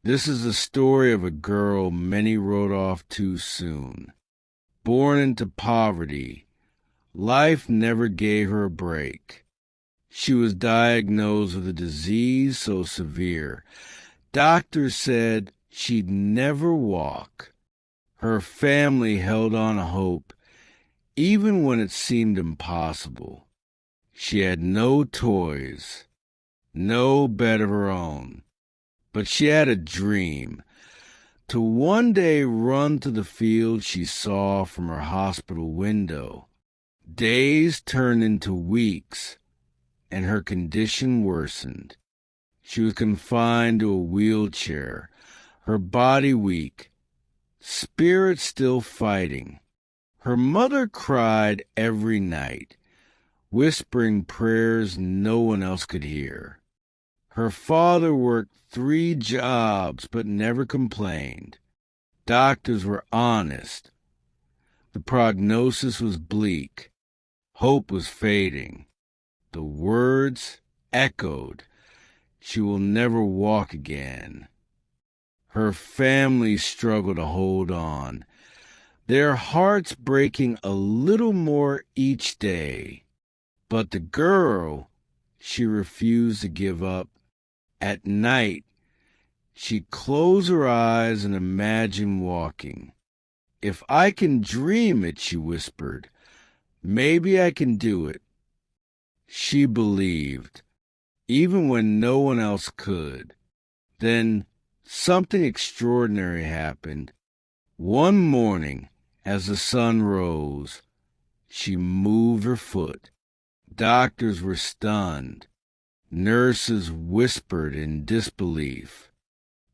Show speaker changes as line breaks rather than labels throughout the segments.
This is the story of a girl many wrote off too soon. Born into poverty, life never gave her a break. She was diagnosed with a disease so severe, doctors said she'd never walk. Her family held on to hope, even when it seemed impossible. She had no toys, no bed of her own, but she had a dream to one day run to the field she saw from her hospital window. Days turned into weeks, and her condition worsened. She was confined to a wheelchair, her body weak, spirit still fighting. Her mother cried every night, whispering prayers no one else could hear. Her father worked 3 jobs but never complained. Doctors were honest. The prognosis was bleak. Hope was fading. The words echoed. She will never walk again. Her family struggled to hold on, their hearts breaking a little more each day. But the girl, she refused to give up. At night, she'd close her eyes and imagine walking. If I can dream it, she whispered, maybe I can do it. She believed, even when no one else could. Then something extraordinary happened. One morning, as the sun rose, she moved her foot. Doctors were stunned. Nurses whispered in disbelief.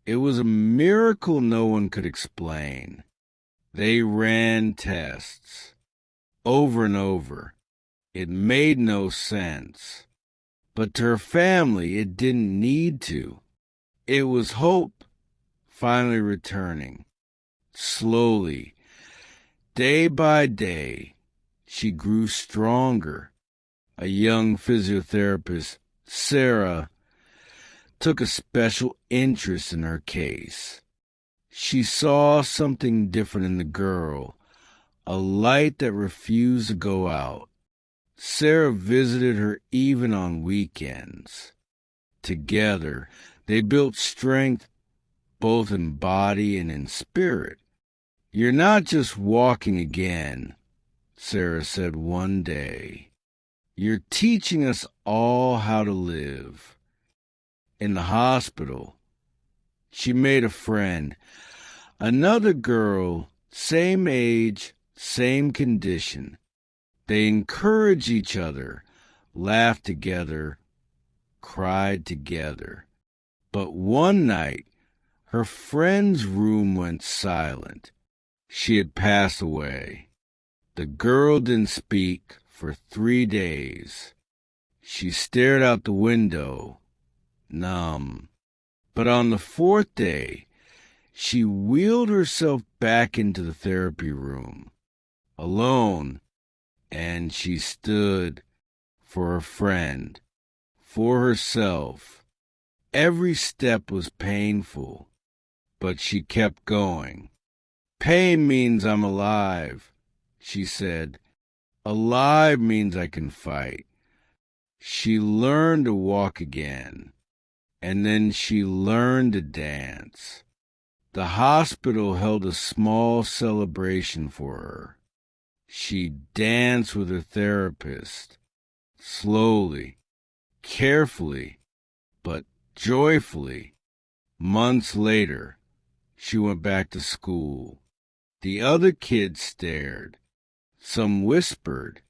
It was a miracle no one could explain. They ran tests over and over. It made no sense. But to her family, it didn't need to. It was hope finally returning. Slowly, day by day, she grew stronger. A young physiotherapist, Sarah, took a special interest in her case. She saw something different in the girl, a light that refused to go out. Sarah visited her even on weekends. Together, they built strength both in body and in spirit. You're not just walking again, Sarah said one day. You're teaching us all how to live. In the hospital, she made a friend, another girl, same age, same condition. They encouraged each other, laughed together, cried together. But one night, her friend's room went silent. She had passed away. The girl didn't speak for 3 days. She stared out the window, numb. But on the 4th day, she wheeled herself back into the therapy room, alone, and she stood for her friend, for herself. Every step was painful, but she kept going. Pain means I'm alive, she said. Alive means I can fight. She learned to walk again, and then she learned to dance. The hospital held a small celebration for her. She danced with her therapist, slowly, carefully, but joyfully. Months later, she went back to school. The other kids stared. Some whispered,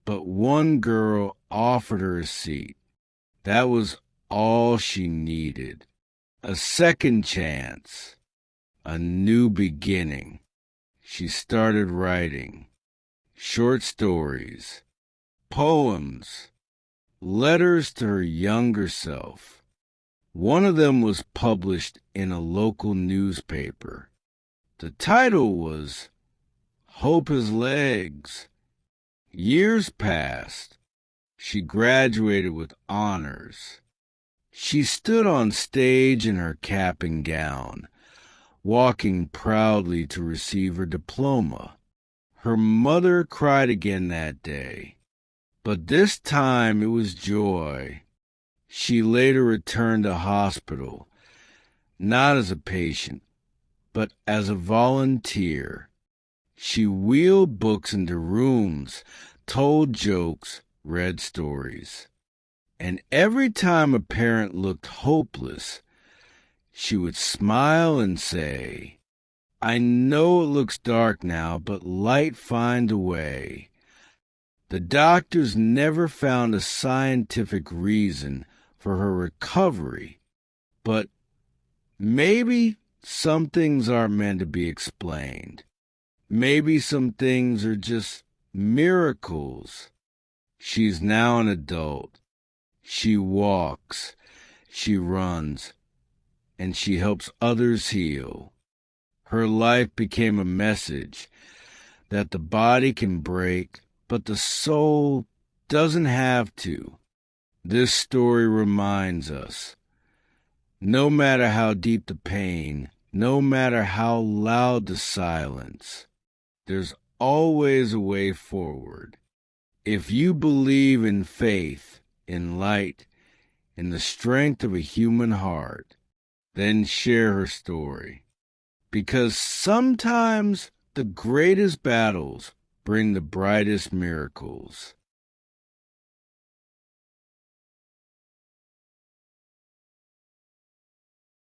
but one girl offered her a seat. That was all she needed. A second chance, a new beginning. She started writing short stories, poems, letters to her younger self. One of them was published in a local newspaper. The title was Hope Has Legs. Years passed. She graduated with honors. She stood on stage in her cap and gown, walking proudly to receive her diploma. Her mother cried again that day, but this time it was joy. She later returned to hospital, not as a patient, but as a volunteer. She wheeled books into rooms, told jokes, read stories. And every time a parent looked hopeless, she would smile and say, "I know it looks dark now, but light finds a way." The doctors never found a scientific reason for her recovery, but maybe some things aren't meant to be explained. Maybe some things are just miracles. She's now an adult. She walks, she runs, and she helps others heal. Her life became a message that the body can break, but the soul doesn't have to. This story reminds us, no matter how deep the pain, no matter how loud the silence, there's always a way forward. If you believe in faith, in light, in the strength of a human heart, then share her story. Because sometimes the greatest battles bring the brightest miracles.